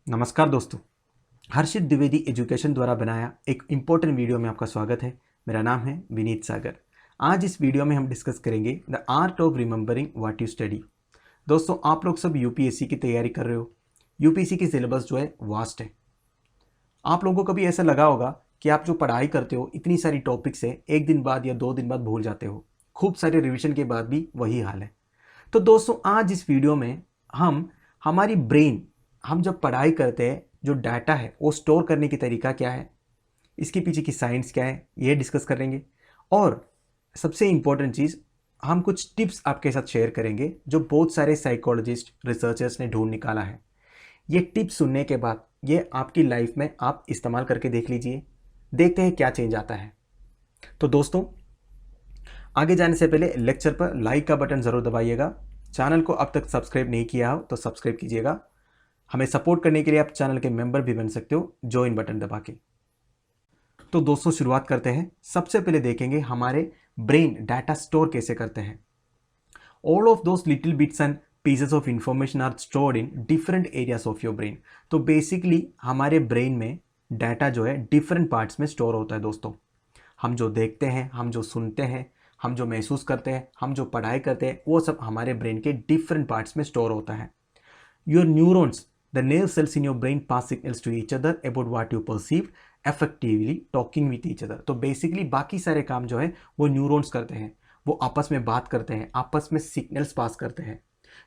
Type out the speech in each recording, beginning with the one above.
नमस्कार दोस्तों। हर्षित द्विवेदी एजुकेशन द्वारा बनाया एक इम्पोर्टेंट वीडियो में आपका स्वागत है। मेरा नाम है विनीत सागर। आज इस वीडियो में हम डिस्कस करेंगे the art of remembering what you study. दोस्तों, आप लोग सब यूपीएससी की तैयारी कर रहे हो। यूपीएससी की सिलेबस जो है वास्ट है। आप लोगों को कभी ऐसा लगा होगा कि आप जो पढ़ाई करते हो इतनी सारी टॉपिक्स है, एक दिन बाद या 2 दिन बाद भूल जाते हो। खूब सारे रिविजन के बाद भी वही हाल है। तो दोस्तों, आज इस वीडियो में हम हमारी ब्रेन, हम जब पढ़ाई करते हैं जो डाटा है वो स्टोर करने की तरीका क्या है, इसके पीछे की साइंस क्या है, ये डिस्कस करेंगे। और सबसे इम्पोर्टेंट चीज़, हम कुछ टिप्स आपके साथ शेयर करेंगे जो बहुत सारे साइकोलॉजिस्ट रिसर्चर्स ने ढूंढ निकाला है। ये टिप्स सुनने के बाद ये आपकी लाइफ में आप इस्तेमाल करके देख लीजिए, देखते हैं क्या चेंज आता है। तो दोस्तों, आगे जाने से पहले लेक्चर पर लाइक का बटन ज़रूर दबाइएगा। चैनल को अब तक सब्सक्राइब नहीं किया हो तो सब्सक्राइब कीजिएगा। हमें सपोर्ट करने के लिए आप चैनल के मेंबर भी बन सकते हो ज्वाइन बटन दबा के। तो दोस्तों, शुरुआत करते हैं। सबसे पहले देखेंगे हमारे ब्रेन डाटा स्टोर कैसे करते हैं। All of those little bits and pieces of information are stored in different areas of your brain. तो बेसिकली हमारे ब्रेन में डाटा जो है डिफरेंट पार्ट्स में स्टोर होता है। दोस्तों, हम जो देखते हैं, हम जो सुनते हैं, हम जो महसूस करते हैं, हम जो पढ़ाई करते हैं, वो सब हमारे ब्रेन के डिफरेंट पार्ट्स में स्टोर होता है। Your neurons, the nerve cells in your brain pass signals to each other about what you perceive, effectively talking with each other। तो बेसिकली बाकी सारे काम जो है वो न्यूरॉन्स करते हैं। वो आपस में बात करते हैं, आपस में सिग्नल्स पास करते हैं।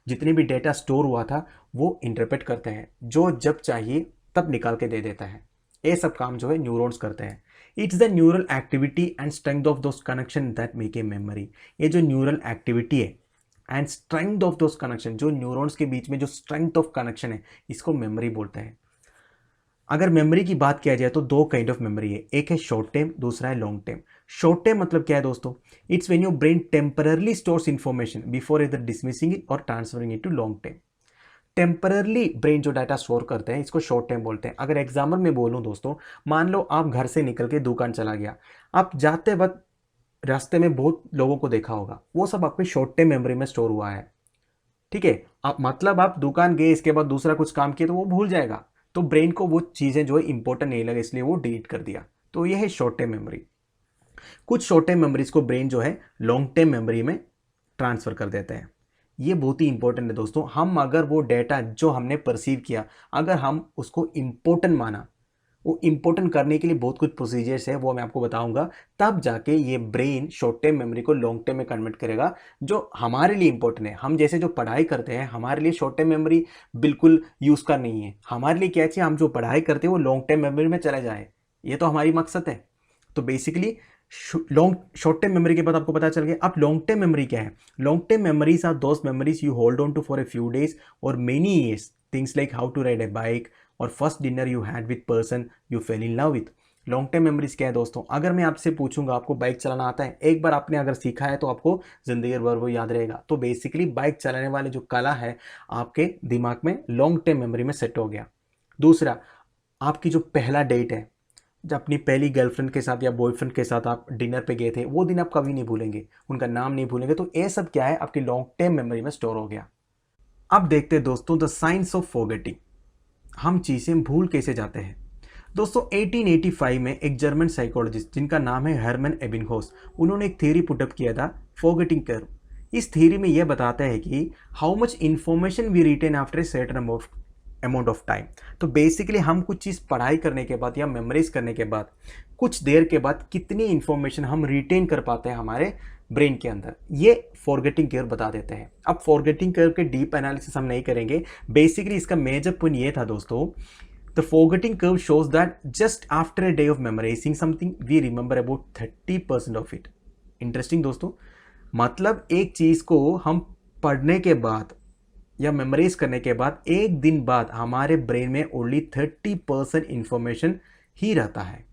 जितने भी डेटा स्टोर हुआ था वो इंटरप्रेट करते हैं, जो जब चाहिए तब निकाल के दे देता है। ये सब काम जो है न्यूरॉन्स करते हैं। It's the neural activity and strength of those connection that make a memory. ये जो न्यूरल एक्टिविटी है and strength of those connection, जो न्यूरॉन्स के बीच में जो स्ट्रेंथ ऑफ कनेक्शन है, इसको मेमोरी बोलते हैं। अगर मेमोरी की बात किया जाए तो दो काइंड ऑफ मेमोरी है, एक है शॉर्ट टर्म, दूसरा है लॉन्ग टर्म। शॉर्ट टर्म मतलब क्या है दोस्तों? It's when your brain temporarily stores information before either dismissing it और transferring it to long term. Temporarily brain जो डाटा स्टोर करते हैं इसको शॉर्ट टर्म बोलते हैं। अगर एग्जाम्पल में बोलूं दोस्तों, मान लो आप घर से निकल के दुकान चला गया, आप जाते वक्त रास्ते में बहुत लोगों को देखा होगा, वो सब आपके शॉर्ट टर्म मेमोरी में स्टोर हुआ है। ठीक है, आप मतलब आप दुकान गए, इसके बाद दूसरा कुछ काम किया तो वो भूल जाएगा। तो ब्रेन को वो चीज़ें जो है इंपॉर्टेंट नहीं लगे, इसलिए वो डिलीट कर दिया। तो ये है शॉर्ट टर्म मेमोरी। कुछ शॉर्ट टर्म मेमोरीज को ब्रेन जो है लॉन्ग टर्म मेमोरी में ट्रांसफर कर देते हैं। ये बहुत ही इंपॉर्टेंट है दोस्तों। हम अगर वो डेटा जो हमने परसीव किया, अगर हम उसको इंपॉर्टेंट माना, वो इंपॉर्टेंट करने के लिए बहुत कुछ प्रोसीजर्स है, वो मैं आपको बताऊंगा। तब जाके ये ब्रेन शॉर्ट टर्म मेमोरी को लॉन्ग टर्म में कन्वर्ट करेगा, जो हमारे लिए इंपॉर्टेंट है। हम जैसे जो पढ़ाई करते हैं, हमारे लिए शॉर्ट टर्म मेमोरी बिल्कुल यूज़ का नहीं है। हमारे लिए क्या चाहिए? हम जो पढ़ाई करते हैं वो लॉन्ग टर्म मेमोरी में चला जाए, ये तो हमारी मकसद है। तो basically long short term memory के बाद आपको पता चल गया। अब लॉन्ग टर्म मेमोरी क्या है? Long term memories are those memories you hold on to for a few days or many years. Things like how to ride a bike or first dinner you had with person you fell in love with. Long term memories क्या है दोस्तों? अगर मैं आपसे पूछूंगा आपको bike चलाना आता है, एक बार आपने अगर सीखा है तो आपको जिंदगी भर वो याद रहेगा। तो बेसिकली बाइक चलाने वाले जो कला है आपके दिमाग में लॉन्ग टर्म मेमोरी में सेट हो गया। दूसरा, आपकी जो पहला डेट है, जब अपनी पहली गर्लफ्रेंड के साथ या बॉयफ्रेंड के साथ आप डिनर पे गए थे, वो दिन आप कभी नहीं भूलेंगे, उनका नाम नहीं भूलेंगे। तो ये सब क्या है? आपकी लॉन्ग टर्म मेमोरी में स्टोर हो गया। अब देखते हैं दोस्तों द साइंस ऑफ फॉरगेटिंग। हम चीज़ें भूल कैसे जाते हैं। दोस्तों, 1885 में एक जर्मन साइकोलॉजिस्ट जिनका नाम है हर्मन एबिंगहॉस, उन्होंने एक थ्योरी पुटअप किया था, फॉरगेटिंग कर्व। इस थ्योरी में यह बताता है कि how much information we retain after a certain amount of time. तो बेसिकली हम कुछ चीज़ पढ़ाई करने के बाद या मेमोराइज करने के बाद कुछ देर के बाद कितनी इंफॉर्मेशन हम रिटेन कर पाते हैं हमारे ब्रेन के अंदर, ये फॉरगेटिंग कर्व बता देते हैं। अब फॉरगेटिंग कर्व के डीप एनालिसिस हम नहीं करेंगे। बेसिकली इसका मेजर पॉइंट ये था दोस्तों, the forgetting curve shows that just after a day of memorising something we remember about 30% of it. Interesting दोस्तों, मतलब एक चीज़ को हम पढ़ने के बाद या मेमोराइज करने के बाद एक दिन बाद हमारे ब्रेन में ओनली 30% इंफॉर्मेशन ही रहता है।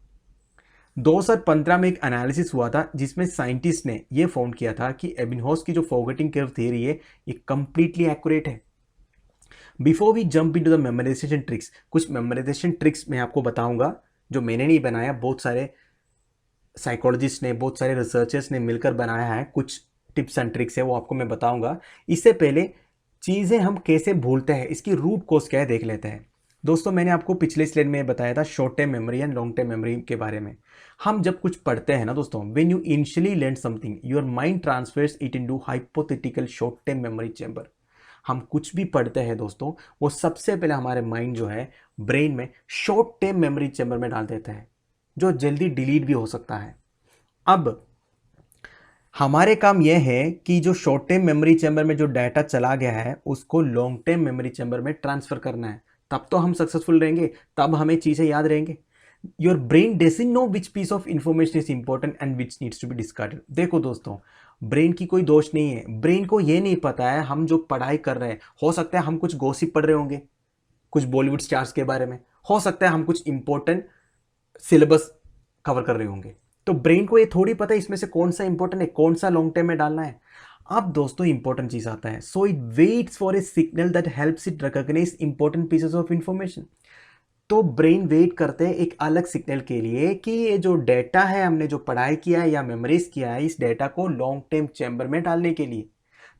2015 में एक एनालिसिस हुआ था जिसमें साइंटिस्ट ने यह फाउंड किया था कि एबिंगहॉस की जो फॉरगेटिंग कर्व थ्योरी है ये कंप्लीटली एक्यूरेट है। Before we jump into the memorisation tricks, कुछ मेमोराइजेशन ट्रिक्स मैं आपको बताऊंगा जो मैंने नहीं बनाया, बहुत सारे साइकोलॉजिस्ट ने, बहुत सारे रिसर्चर्स ने मिलकर बनाया है। कुछ टिप्स एंड ट्रिक्स है वो आपको मैं बताऊंगा। इससे पहले चीज़ें हम कैसे भूलते हैं, इसकी रूट कॉज क्या है देख लेते हैं। दोस्तों मैंने आपको पिछले स्लाइड में बताया था short term memory and long term memory के बारे में। हम जब कुछ पढ़ते हैं ना दोस्तों, when you initially learn something your mind transfers it into hypothetical short term memory chamber. हम कुछ भी पढ़ते हैं दोस्तों, वो सबसे पहले हमारे माइंड जो है ब्रेन में शॉर्ट टर्म मेमोरी चैम्बर में डाल देता है, जो जल्दी डिलीट भी हो सकता है। अब हमारे काम यह है कि जो शॉर्ट टर्म मेमोरी चैम्बर में जो डाटा चला गया है उसको लॉन्ग टर्म मेमोरी चैम्बर में ट्रांसफर करना है, तब तो हम सक्सेसफुल रहेंगे, तब हमें चीज़ें याद रहेंगे। Your brain doesn't know which piece of information is important and which needs to be discarded. देखो दोस्तों, ब्रेन की कोई दोष नहीं है, ब्रेन को ये नहीं पता है हम जो पढ़ाई कर रहे हैं, हो सकता है हम कुछ गॉसिप पढ़ रहे होंगे कुछ बॉलीवुड स्टार्स के बारे में, हो सकता है हम कुछ इंपॉर्टेंट सिलेबस कवर कर रहे होंगे, तो ब्रेन को ये थोड़ी पता है इसमें से कौन सा इंपॉर्टेंट है, कौन सा लॉन्ग टर्म में डालना है। अब दोस्तों इंपॉर्टेंट चीज आता है, so it waits for a signal that helps it recognise important pieces of information. तो ब्रेन वेट करते हैं एक अलग सिग्नल के लिए कि ये जो डेटा है हमने जो पढ़ाई किया है या मेमोराइज किया है, इस डेटा को लॉन्ग टर्म चैम्बर में डालने के लिए।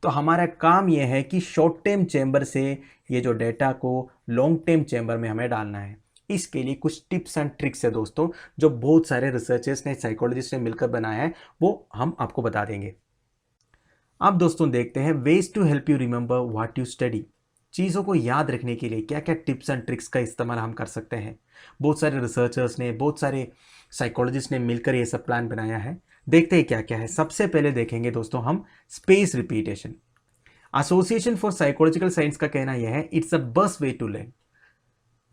तो हमारा काम यह है कि शॉर्ट टर्म चैम्बर से ये जो डेटा को लॉन्ग टर्म चैम्बर में हमें डालना है। इसके लिए कुछ टिप्स एंड ट्रिक्स है दोस्तों, जो बहुत सारे रिसर्चर्स ने, साइकोलॉजिस्ट ने मिलकर बनाया है, वो हम आपको बता देंगे। अब दोस्तों देखते हैं ways to help you remember what you study. चीज़ों को याद रखने के लिए क्या क्या टिप्स एंड ट्रिक्स का इस्तेमाल हम कर सकते हैं। बहुत सारे रिसर्चर्स ने, बहुत सारे साइकोलॉजिस्ट ने मिलकर ये सब प्लान बनाया है। देखते हैं क्या क्या है। सबसे पहले देखेंगे दोस्तों हम space repetition. Association for psychological science का कहना यह है, it's a best way to learn.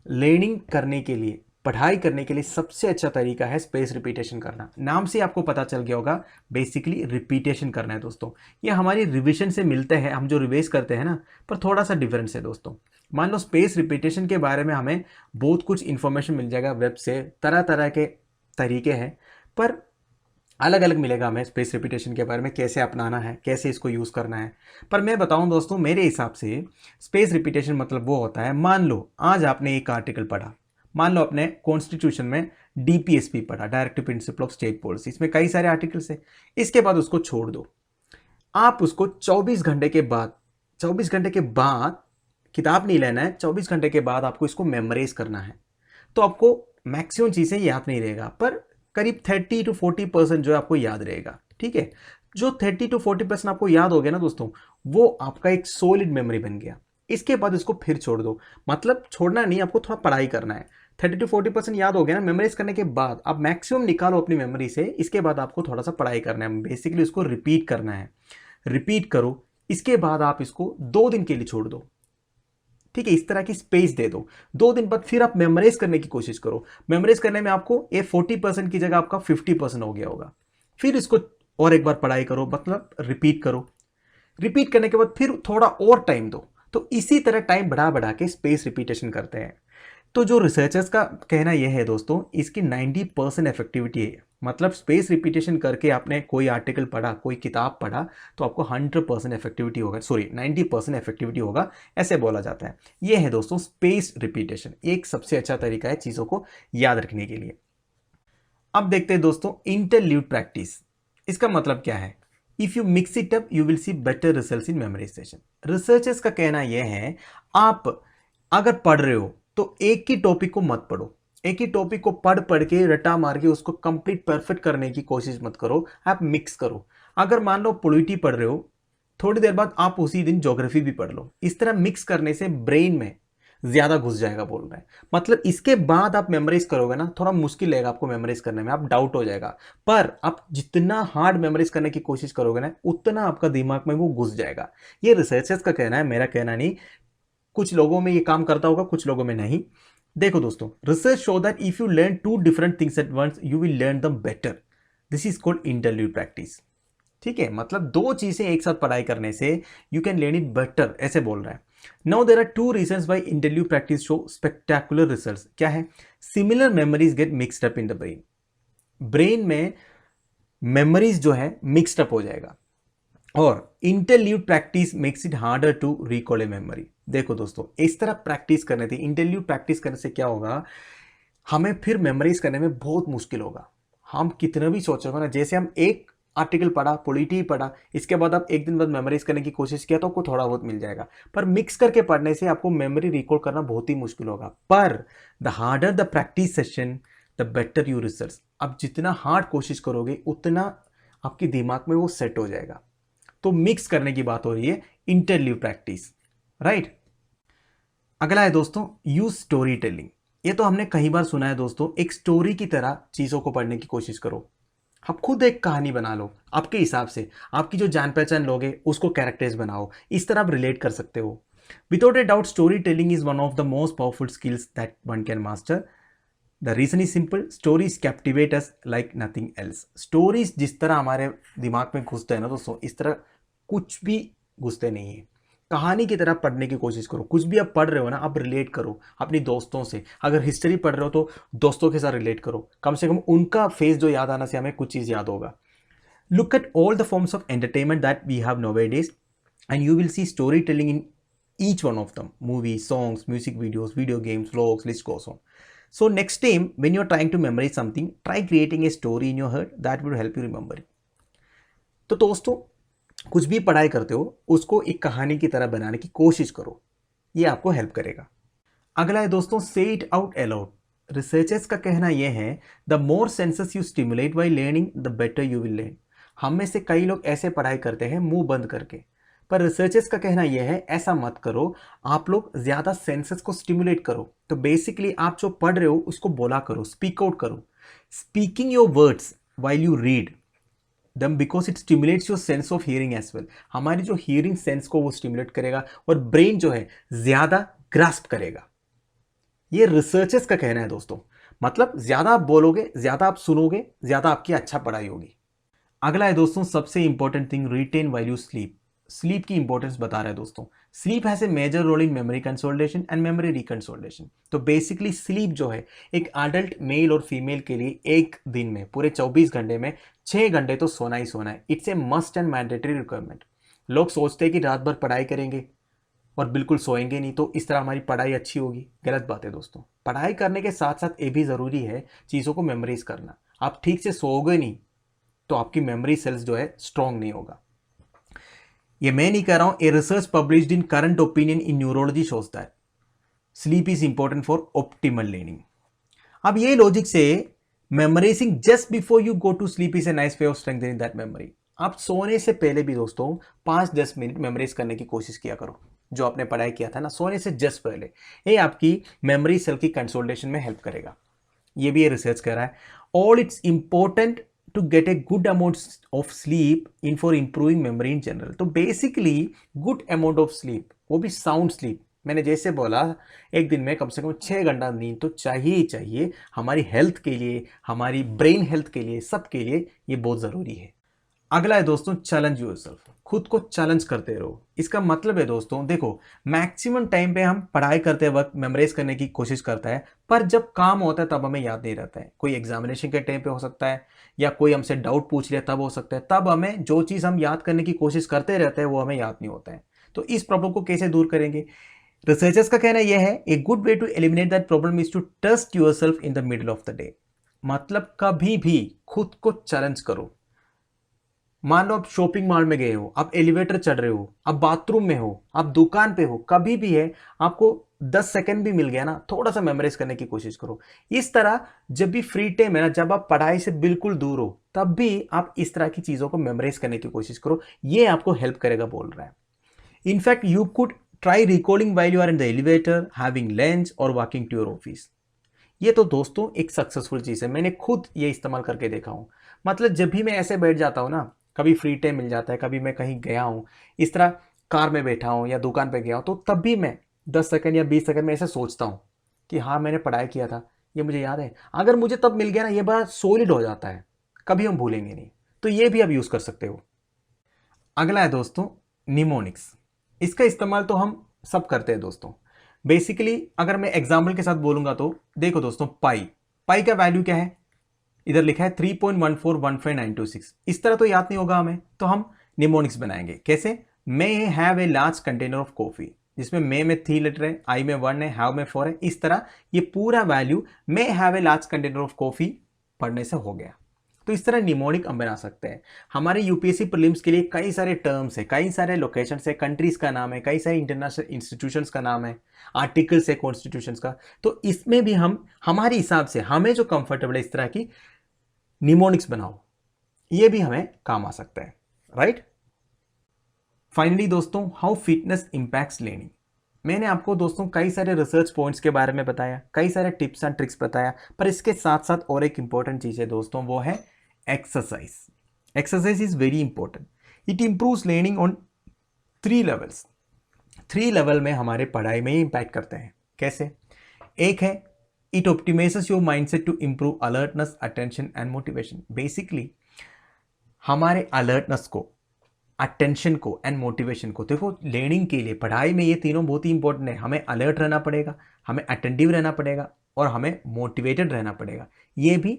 Learning करने के लिए, पढ़ाई करने के लिए सबसे अच्छा तरीका है स्पेस रिपीटेशन करना। नाम से आपको पता चल गया होगा, बेसिकली रिपीटेशन करना है दोस्तों। ये हमारी रिविजन से मिलते हैं, हम जो रिवाइज करते हैं ना, पर थोड़ा सा डिफरेंस है दोस्तों। मान लो स्पेस रिपीटेशन के बारे में हमें बहुत कुछ इंफॉर्मेशन मिल जाएगा वेब से, तरह तरह के तरीके हैं, पर अलग अलग मिलेगा हमें स्पेस रिपीटेशन के बारे में, कैसे अपनाना है, कैसे इसको यूज़ करना है। पर मैं बताऊं दोस्तों, मेरे हिसाब से स्पेस रिपीटेशन मतलब वो होता है, मान लो आज आपने एक आर्टिकल पढ़ा, मान लो अपने कॉन्स्टिट्यूशन में डीपीएसपी पढ़ा, directive principle of state policy, इसमें कई सारे आर्टिकल्स है। इसके बाद उसको छोड़ दो, आप उसको 24 घंटे के बाद, 24 घंटे के बाद किताब नहीं लेना है, 24 घंटे के बाद आपको इसको मेमोराइज करना है। तो आपको मैक्सिमम चीज़ें याद नहीं रहेगा, पर करीब 30 to 40% जो है आपको याद रहेगा। ठीक है, जो 30 to 40% आपको याद हो गया ना दोस्तों, वो आपका एक सॉलिड मेमोरी बन गया। इसके बाद इसको फिर छोड़ दो, मतलब छोड़ना नहीं, आपको थोड़ा पढ़ाई करना है। 30 to 40% याद हो गया ना, मेमोराइज करने के बाद आप मैक्सिमम निकालो अपनी मेमोरी से। इसके बाद आपको थोड़ा सा पढ़ाई करना है, बेसिकली उसको रिपीट करना है। रिपीट करो, इसके बाद आप इसको 2 दिन के लिए छोड़ दो। ठीक है, इस तरह की स्पेस दे दो। 2 दिन बाद फिर आप मेमोराइज करने की कोशिश करो। मेमोराइज करने में आपको ये 40% की जगह आपका 50% हो गया होगा। फिर इसको और एक बार पढ़ाई करो, मतलब रिपीट करो। रिपीट करने के बाद फिर थोड़ा और टाइम दो। तो इसी तरह टाइम बढ़ा बढ़ा के स्पेस रिपीटेशन करते हैं। तो जो रिसर्चर्स का कहना यह है दोस्तों, इसकी 90% इफेक्टिविटी है। मतलब स्पेस रिपीटेशन करके आपने कोई आर्टिकल पढ़ा, कोई किताब पढ़ा, तो आपको 100% इफेक्टिविटी होगा, सॉरी 90% इफेक्टिविटी होगा, ऐसे बोला जाता है। यह है दोस्तों स्पेस रिपीटेशन, एक सबसे अच्छा तरीका है चीज़ों को याद रखने के लिए। अब देखते हैं दोस्तों इंटरल्यूड प्रैक्टिस। इसका मतलब क्या है? If you mix it up you will see better results in memorisation. Researchers का कहना यह है, आप अगर पढ़ रहे हो तो एक ही टॉपिक को मत पढ़ो। एक ही टॉपिक को पढ़ पढ़ के रटा मार के उसको कंप्लीट परफेक्ट करने की कोशिश मत करो, आप मिक्स करो। अगर मान लो पॉलिटी पढ़ रहे हो, थोड़ी देर बाद आप उसी दिन ज्योग्राफी भी पढ़ लो। इस तरह मिक्स करने से ब्रेन में ज्यादा घुस जाएगा बोल रहे हैं। मतलब इसके बाद आप मेमोराइज करोगे ना, थोड़ा मुश्किल लगेगा आपको मेमोराइज करने में, आप डाउट हो जाएगा। पर आप जितना हार्ड मेमोराइज करने की कोशिश करोगे ना, उतना आपका दिमाग में वो घुस जाएगा। ये रिसर्चर्स का कहना है, मेरा कहना नहीं। कुछ लोगों में ये काम करता होगा, कुछ लोगों में नहीं। देखो दोस्तों, research show that if you learn 2 different things at once you will learn them better. This is called interleaved practice. ठीक है, मतलब 2 चीजें एक साथ पढ़ाई करने से you can learn it better, ऐसे बोल रहा है। Now there are 2 reasons why interleaved practice show spectacular results. क्या है? Similar memories get mixed up in the brain. Brain में मेमोरीज जो है मिक्स्ड अप हो जाएगा, और interleaved practice makes it harder to recall a memory. देखो दोस्तों, इस तरह प्रैक्टिस करने थी। इंटरल्यूड प्रैक्टिस करने से क्या होगा, हमें फिर मेमोराइज करने में बहुत मुश्किल होगा। हम कितना भी सोचोगे ना, जैसे हम एक आर्टिकल पढ़ा, पॉलिटी पढ़ा, इसके बाद आप एक दिन बाद मेमोराइज करने की कोशिश किया तो आपको थोड़ा बहुत मिल जाएगा। पर मिक्स करके पढ़ने से आपको मेमोरी रिकॉल करना बहुत ही मुश्किल होगा। पर the harder the practice session the better you research. आप जितना हार्ड कोशिश करोगे उतना आपके दिमाग में वो सेट हो जाएगा। तो मिक्स करने की बात हो रही है, इंटरलीव प्रैक्टिस, राइट। अगला है दोस्तों यूज स्टोरी टेलिंग। ये तो हमने कई बार सुना है दोस्तों, एक स्टोरी की तरह चीज़ों को पढ़ने की कोशिश करो। आप खुद एक कहानी बना लो आपके हिसाब से, आपकी जो जान पहचान लोग हैं उसको कैरेक्टर्स बनाओ, इस तरह आप रिलेट कर सकते हो। Without a doubt story telling is one of the most powerful skills that one can master. The reason is simple, stories captivate us like nothing else. Stories जिस तरह हमारे दिमाग में घुसते हैं ना दोस्तों, इस तरह कुछ भी घुसते नहीं है। कहानी की तरह पढ़ने की कोशिश करो। कुछ भी आप पढ़ रहे हो ना, आप रिलेट करो अपनी दोस्तों से। अगर हिस्ट्री पढ़ रहे हो तो दोस्तों के साथ रिलेट करो, कम से कम उनका फेस जो याद आना से हमें कुछ चीज़ याद होगा। Look at all the forms of entertainment that we have nowadays and you will see storytelling in each one of them: movies, songs, music videos, video games, vlogs, list goes on. So next time when you're trying to memorize something, try creating a story in your head that will help you remember it. तो दोस्तों कुछ भी पढ़ाई करते हो उसको एक कहानी की तरह बनाने की कोशिश करो, ये आपको हेल्प करेगा। अगला है दोस्तों से इट आउट अलाउड। रिसर्चर्स का कहना यह है the more senses you stimulate by learning the better you will learn. हम में से कई लोग ऐसे पढ़ाई करते हैं मुंह बंद करके, पर रिसर्चर्स का कहना यह है ऐसा मत करो, आप लोग ज़्यादा सेंसेस को स्टिमुलेट करो। तो बेसिकली आप जो पढ़ रहे हो उसको बोला करो, स्पीक आउट करो। Speaking your words while you read them because it stimulates your sense of hearing as well. हमारी जो हियरिंग सेंस को वो स्टिमुलेट करेगा और ब्रेन जो है ज़्यादा ग्रास्प करेगा। ये रिसर्चर्स का कहना है दोस्तों। मतलब ज़्यादा आप बोलोगे, ज़्यादा आप सुनोगे, ज़्यादा आपकी अच्छा पढ़ाई होगी। अगला है दोस्तों सबसे important thing, retain while you sleep. Sleep की इंपॉर्टेंस बता रहा है दोस्तों। Sleep has a major role in memory consolidation and memory reconsolidation. तो बेसिकली स्लीप जो है एक अडल्ट मेल और फीमेल के लिए एक दिन में पूरे 24 घंटे में 6 घंटे तो सोना ही सोना है। It's a must and mandatory requirement. लोग सोचते हैं कि रात भर पढ़ाई करेंगे और बिल्कुल सोएंगे नहीं तो इस तरह हमारी पढ़ाई अच्छी होगी। गलत बात है दोस्तों। पढ़ाई करने के साथ साथ ये भी ज़रूरी है चीज़ों को मेमोराइज करना। आप ठीक से सोओगे नहीं तो आपकी मेमोरी सेल्स जो है स्ट्रॉन्ग नहीं होगा। ये मैं नहीं कह रहा हूं, a research published in current opinion in neurology shows that sleep is important for optimal learning. अब ये लॉजिक से memorising just before you go to sleep is a nice way of strengthening that memory. आप सोने से पहले भी दोस्तों 5-10 minute memorise करने की कोशिश किया करो। जो आपने पढ़ाई किया था ना सोने से जस्ट पहले, ये आपकी मेमोरी सेल की कंसोलिडेशन में हेल्प करेगा। ये भी ये रिसर्च कर रहा है। All it's important to get a good amount of sleep in for improving memory in general। तो basically good amount of sleep, वो भी sound sleep। मैंने जैसे बोला एक दिन में कम से कम 6 घंटा नींद तो चाहिए ही चाहिए। हमारी हेल्थ के लिए, हमारी ब्रेन हेल्थ के लिए, सब के लिए ये बहुत ज़रूरी है। अगला है दोस्तों चैलेंज योरसेल्फ। खुद को चैलेंज करते रहो। इसका मतलब है दोस्तों देखो, मैक्सिमम टाइम पे हम पढ़ाई करते वक्त मेमोराइज करने की कोशिश करता है, पर जब काम होता है तब हमें याद नहीं रहता है। कोई एग्जामिनेशन के टाइम पे हो सकता है या कोई हमसे डाउट पूछ लिया तब हो सकता है। तब हमें जो चीज़ हम याद करने की कोशिश करते रहते हैं वो हमें याद नहीं होता है। तो इस प्रॉब्लम को कैसे दूर करेंगे? रिसर्चर्स का कहना यह है a good way to eliminate that problem is to test yourself in the middle of the day. मतलब कभी भी खुद को चैलेंज करो। मान लो आप शॉपिंग मॉल में गए हो, आप एलिवेटर चढ़ रहे हो, आप बाथरूम में हो, आप दुकान पे हो, कभी भी है आपको 10 सेकंड भी मिल गया ना, थोड़ा सा मेमोराइज करने की कोशिश करो। इस तरह जब भी फ्री टाइम है ना, जब आप पढ़ाई से बिल्कुल दूर हो तब भी आप इस तरह की चीज़ों को मेमोराइज करने की कोशिश करो। ये आपको हेल्प करेगा बोल रहा है। In fact you could try recording while you are in the elevator, having lunch और वॉकिंग टू योर ऑफिस। ये तो दोस्तों एक सक्सेसफुल चीज़ है, मैंने खुद ये इस्तेमाल करके देखा हूँ। मतलब जब भी मैं ऐसे बैठ जाता हूँ ना, कभी फ्री टाइम मिल जाता है, कभी मैं कहीं गया हूँ, इस तरह कार में बैठा हूँ या दुकान पे गया हूँ, तो तब भी मैं 10 सेकंड या 20 सेकंड में ऐसे सोचता हूँ कि हाँ मैंने पढ़ाई किया था, ये मुझे याद है। अगर मुझे तब मिल गया ना, ये बड़ा सॉलिड हो जाता है, कभी हम भूलेंगे नहीं। तो ये भी आप यूज़ कर सकते हो। अगला है दोस्तों निमोनिक्स। इसका इस्तेमाल तो हम सब करते हैं दोस्तों। बेसिकली अगर मैं एग्जाम्पल के साथ बोलूँगा तो देखो दोस्तों, पाई का वैल्यू क्या है? इधर लिखा है 3.1415926। इस तरह तो याद नहीं होगा हमें, तो हम निमोनिक्स बनाएंगे। कैसे? May have a large container of coffee, जिसमें मे में 3 लेटर है, आई में 1 है, हैव में 4 है। इस तरह ये पूरा value may have a large container of coffee पढ़ने से हो गया। तो इस तरह निमोनिक हम बना सकते हैं। हमारे यूपीएससी प्रीलिम्स के लिए कई सारे टर्म्स है, कई सारे लोकेशंस है, कंट्रीज का नाम है, कई सारे इंटरनेशनल इंस्टीट्यूशंस का नाम है, आर्टिकल्स है कॉन्स्टिट्यूशंस का। तो इसमें भी हम हमारे हिसाब से हमें जो कंफर्टेबल है इस तरह की निमोनिक्स बनाओ, ये भी हमें काम आ सकता है, राइट। फाइनली दोस्तों, हाउ फिटनेस इंपैक्ट्स लर्निंग। मैंने आपको दोस्तों कई सारे रिसर्च पॉइंट्स के बारे में बताया, कई सारे टिप्स एंड ट्रिक्स बताया, पर इसके साथ साथ और एक इंपॉर्टेंट चीज़ है दोस्तों, वो है exercise. Exercise is very important. It improves learning on 3 levels. 3 level में हमारे पढ़ाई में ही इम्पैक्ट करते हैं। कैसे? एक है it optimises your mindset to improve alertness, attention and motivation. Basically हमारे अलर्टनेस को, अटेंशन को एंड मोटिवेशन को, देखो लर्निंग के लिए पढ़ाई में ये तीनों बहुत ही इंपॉर्टेंट है। हमें अलर्ट रहना पड़ेगा, हमें अटेंटिव रहना पड़ेगा और हमें मोटिवेटेड रहना पड़ेगा। ये भी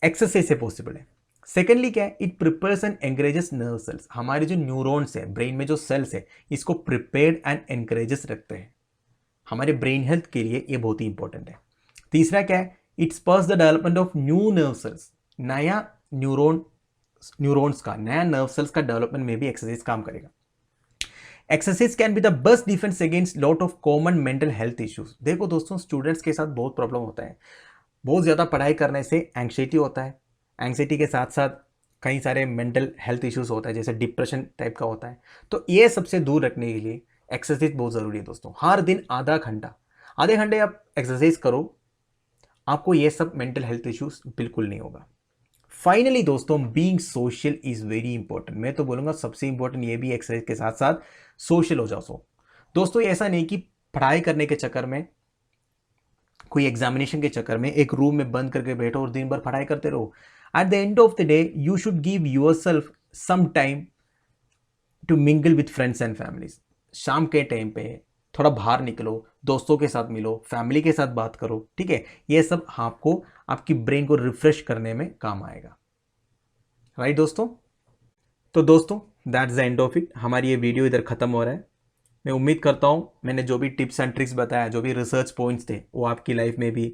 एक्सरसाइज से पॉसिबल है। सेकेंडली क्या है? It prepares and encourages nerve cells. हमारे जो न्यूरॉन्स है, ब्रेन में जो सेल्स है, इसको प्रिपेयर्ड एंड एनकरेजेस रखते हैं। हमारे ब्रेन हेल्थ के लिए ये बहुत ही इंपॉर्टेंट है। तीसरा क्या है? It Spurs the development of new nerve cells. नया न्यूरॉन्स का, नया नर्व सेल्स का डेवलपमेंट में भी एक्सरसाइज काम करेगा। Exercise can be the best defence against lot of common mental health issues. देखो दोस्तों, स्टूडेंट्स के साथ बहुत प्रॉब्लम होता है। बहुत ज़्यादा पढ़ाई करने से एंग्जाइटी होता है, एंग्जाइटी के साथ साथ कई सारे मेंटल हेल्थ इश्यूज होता है, जैसे डिप्रेशन टाइप का होता है। तो ये सबसे दूर रखने के लिए एक्सरसाइज बहुत ज़रूरी है दोस्तों। हर दिन आधे घंटे आप एक्सरसाइज करो, आपको ये सब मेंटल हेल्थ इश्यूज बिल्कुल नहीं होगा। फाइनली दोस्तों, being social is very important. मैं तो बोलूँगा सबसे इंपॉर्टेंट ये भी एक्सरसाइज के साथ साथ सोशल हो जाओ। दोस्तों ऐसा नहीं कि पढ़ाई करने के चक्कर में, कोई एग्जामिनेशन के चक्कर में एक रूम में बंद करके बैठो और दिन भर पढ़ाई करते रहो। At the end of the day you should give yourself some time to mingle with friends and families. शाम के टाइम पे थोड़ा बाहर निकलो, दोस्तों के साथ मिलो, फैमिली के साथ बात करो, ठीक है। ये सब आपको, आपकी ब्रेन को रिफ्रेश करने में काम आएगा, राइट दोस्तों। तो दोस्तों that's the end of it. हमारी ये वीडियो इधर ख़त्म हो रहा है। मैं उम्मीद करता हूँ मैंने जो भी टिप्स एंड ट्रिक्स बताया, जो भी रिसर्च पॉइंट्स थे, वो आपकी लाइफ में भी